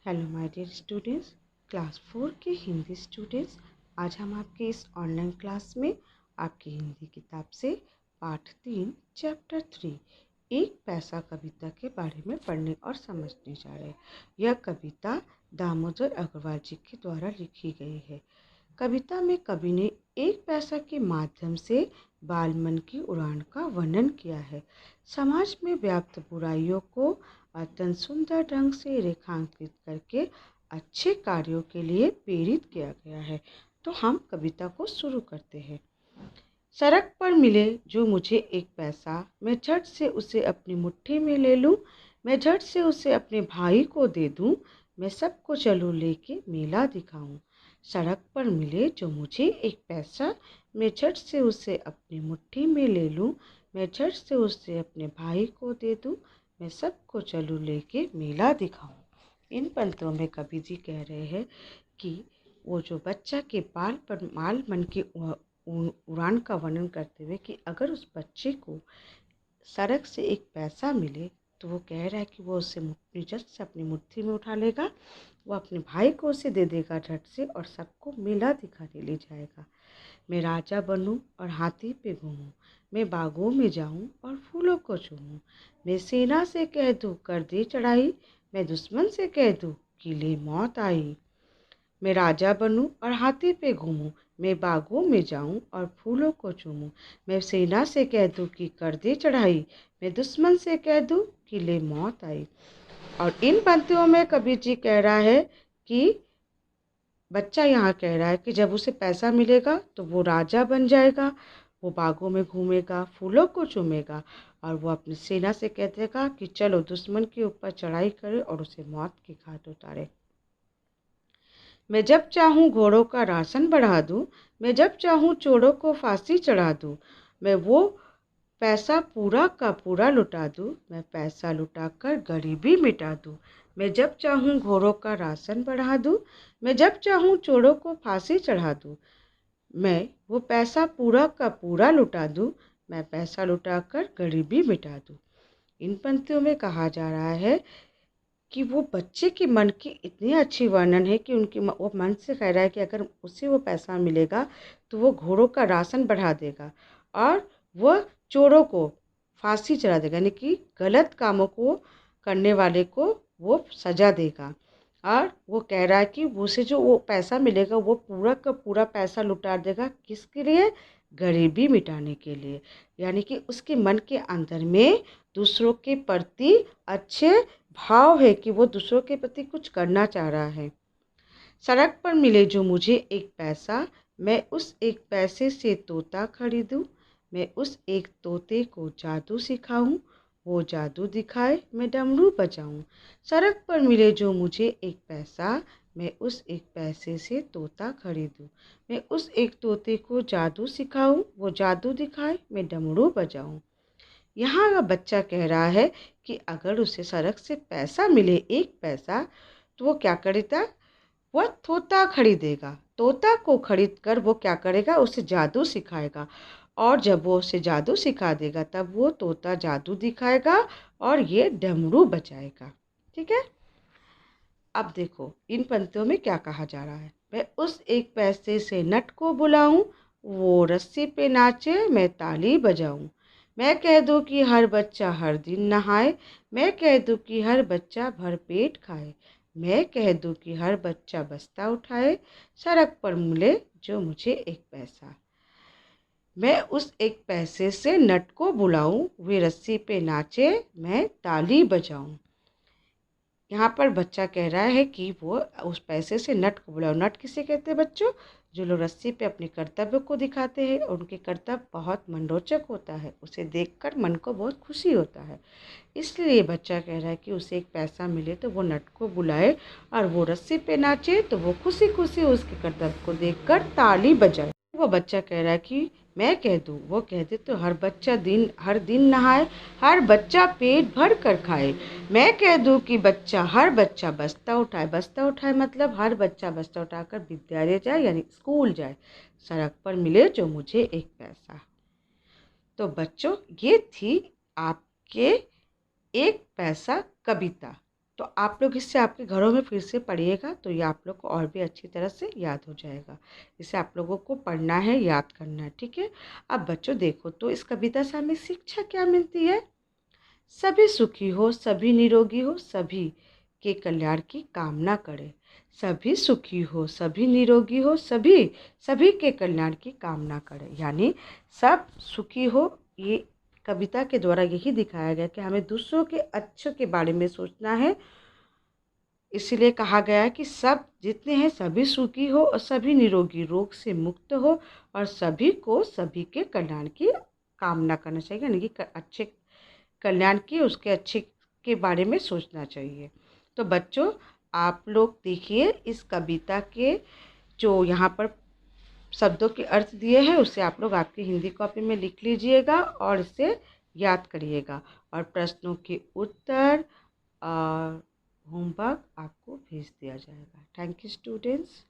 Hello my dear students, class 4 के Hindi students. आज हम आपके इस ऑनलाइन क्लास में आपकी हिंदी किताब से पाठ 3 चैप्टर 3 एक पैसा कविता के बारे में पढ़ने और समझने जा रहे हैं। यह कविता दामोदर अग्रवाल जी के द्वारा लिखी गई है। कविता में कवि ने एक पैसा के माध्यम से बाल मन की उड़ान का वर्णन किया है। समाज में व्याप्त बुराइयों को अत्यंत सुंदर ढंग से रेखांकित करके अच्छे कार्यों के लिए प्रेरित किया गया है। तो हम कविता को शुरू करते हैं। सड़क पर मिले जो मुझे एक पैसा, मैं झट से उसे अपनी मुट्ठी में ले लूं। मैं झट से उसे अपने भाई को दे दूं। मैं सबको चलूं लेके मेला दिखाऊं। सड़क पर मिले जो मुझे एक पैसा, मैं झट से उसे अपनी मुट्ठी में ले लूं। मैं झट से उसे अपने भाई को दे दूं। मैं सबको चलूं लेके मेला दिखाऊं। इन पंक्तियों में कवि जी कह रहे हैं कि वो जो बच्चा के बाल पर माल मन की उड़ान का वर्णन करते हुए कि अगर उस बच्चे को सड़क से एक पैसा मिले तो वो कह रहा है कि वो उसे झट से अपनी मुट्ठी में उठा लेगा, वो अपने भाई को उसे दे देगा झट से और सबको मेला दिखाने ले जाएगा। मैं राजा बनूं और हाथी पे घूमूं। मैं बागों में जाऊं और फूलों को चूमूं। मैं सेना से कह दूं कर दे चढ़ाई। मैं दुश्मन से कह दूं कि ले मौत आई। मैं राजा बनूं और हाथी पे घूमूं। मैं बागों में जाऊं और फूलों को चूमूं। मैं सेना से कह दूं कि कर दे चढ़ाई। मैं दुश्मन से कह दूं कि ले मौत आई। और इन पंक्तियों में कबीर जी कह रहा है कि बच्चा यहाँ कह रहा है कि जब उसे पैसा मिलेगा तो वो राजा बन जाएगा, वो बागों में घूमेगा, फूलों को चूमेगा और वो अपनी सेना से कह देगा कि चलो दुश्मन के ऊपर चढ़ाई करे और उसे मौत की घाट उतारे। मैं जब चाहूँ घोड़ों का राशन बढ़ा दूँ। मैं जब चाहूँ चोरों को फांसी चढ़ा दूँ। मैं वो पैसा पूरा का पूरा लुटा दूँ। मैं पैसा लुटाकर गरीबी मिटा दूँ। मैं जब चाहूँ घोड़ों का राशन बढ़ा दूँ। मैं जब चाहूँ चोरों को फांसी चढ़ा दूँ। मैं वो पैसा पूरा का पूरा लुटा दूँ। मैं पैसा लुटाकर गरीबी मिटा दूँ। इन पंक्तियों में कहा जा रहा है कि वो बच्चे के मन की इतनी अच्छी वर्णन है कि वो मन से कह रहा है कि अगर उसे वो पैसा मिलेगा तो वो घोड़ों का राशन बढ़ा देगा और वह चोरों को फांसी चढ़ा देगा, यानी कि गलत कामों को करने वाले को वो सजा देगा। और वो कह रहा है कि उसे जो वो पैसा मिलेगा वो पूरा का पूरा पैसा लुटा देगा, किसके लिए? गरीबी मिटाने के लिए। यानी कि उसके मन के अंदर में दूसरों के प्रति अच्छे भाव है कि वो दूसरों के प्रति कुछ करना चाह रहा है। सड़क पर मिले जो मुझे एक पैसा, मैं उस एक पैसे से तोता खरीदूं। मैं उस एक तोते को जादू सिखाऊं। वो जादू दिखाए मैं डमरू बजाऊं। सड़क पर मिले जो मुझे एक पैसा, मैं उस एक पैसे से तोता खरीदूं। मैं उस एक तोते को जादू सिखाऊं। वो जादू दिखाए मैं डमरू बजाऊं। यहाँ का बच्चा कह रहा है कि अगर उसे सड़क से पैसा मिले एक पैसा तो वो क्या करेगा? वह तोता खरीदेगा। तोता को खरीद कर वो क्या करेगा? उसे जादू सिखाएगा और जब वो उसे जादू सिखा देगा तब वो तोता जादू दिखाएगा और ये डमरू बजाएगा। ठीक है। अब देखो इन पंक्तियों में क्या कहा जा रहा है। मैं उस एक पैसे से नट को बुलाऊं। वो रस्सी पे नाचे मैं ताली बजाऊं। मैं कह दूं कि हर बच्चा हर दिन नहाए। मैं कह दूं कि हर बच्चा भर पेट खाए। मैं कह दूं कि हर बच्चा बस्ता उठाए। सड़क पर मिले जो मुझे एक पैसा। मैं उस एक पैसे से नट को बुलाऊं। वे रस्सी पे नाचे मैं ताली बजाऊं। यहाँ पर बच्चा कह रहा है कि वो उस पैसे से नट को बुलाओ। नट किसे कहते हैं बच्चों? जो लोग रस्सी पे अपने कर्तव्य को दिखाते हैं और उनके कर्तव्य बहुत मनरोचक होता है, उसे देखकर मन को बहुत खुशी होता है। इसलिए बच्चा कह रहा है कि उसे एक पैसा मिले तो वो नट को बुलाए और वो रस्सी पे नाचे तो वो खुशी खुशी उसके कर्तव्य को देखकर ताली बजाए। वो बच्चा कह रहा है कि मैं कह दूँ, वो कह दे तो हर दिन नहाए, हर बच्चा पेट भर कर खाए। मैं कह दूँ कि हर बच्चा बस्ता उठाए। बस्ता उठाए मतलब हर बच्चा बस्ता उठाकर विद्यालय जाए यानी स्कूल जाए। सड़क पर मिले जो मुझे एक पैसा। तो बच्चों ये थी आपके एक पैसा कविता। तो तो आप लोग इससे आपके घरों में फिर से पढ़िएगा तो ये आप लोग को और भी अच्छी तरह से याद हो जाएगा। इसे आप लोगों को पढ़ना है, याद करना है, ठीक है। अब बच्चों देखो तो इस कविता से हमें शिक्षा क्या मिलती है। सभी सुखी हो, सभी निरोगी हो, सभी के कल्याण की कामना करें। सभी सुखी हो, सभी निरोगी हो, सभी के कल्याण की कामना करें, यानी सब सुखी हो। ये कविता के द्वारा यही दिखाया गया कि हमें दूसरों के अच्छे के बारे में सोचना है। इसीलिए कहा गया है कि सब जितने हैं सभी सुखी हो और सभी निरोगी, रोग से मुक्त हो, और सभी को सभी के कल्याण की कामना करना चाहिए, यानी कि अच्छे कल्याण की, उसके अच्छे के बारे में सोचना चाहिए। तो बच्चों आप लोग देखिए इस कविता के जो यहाँ पर शब्दों के अर्थ दिए हैं उसे आप लोग आपकी हिंदी कॉपी में लिख लीजिएगा और इसे याद करिएगा, और प्रश्नों के उत्तर और होमवर्क आपको भेज दिया जाएगा। Thank you students.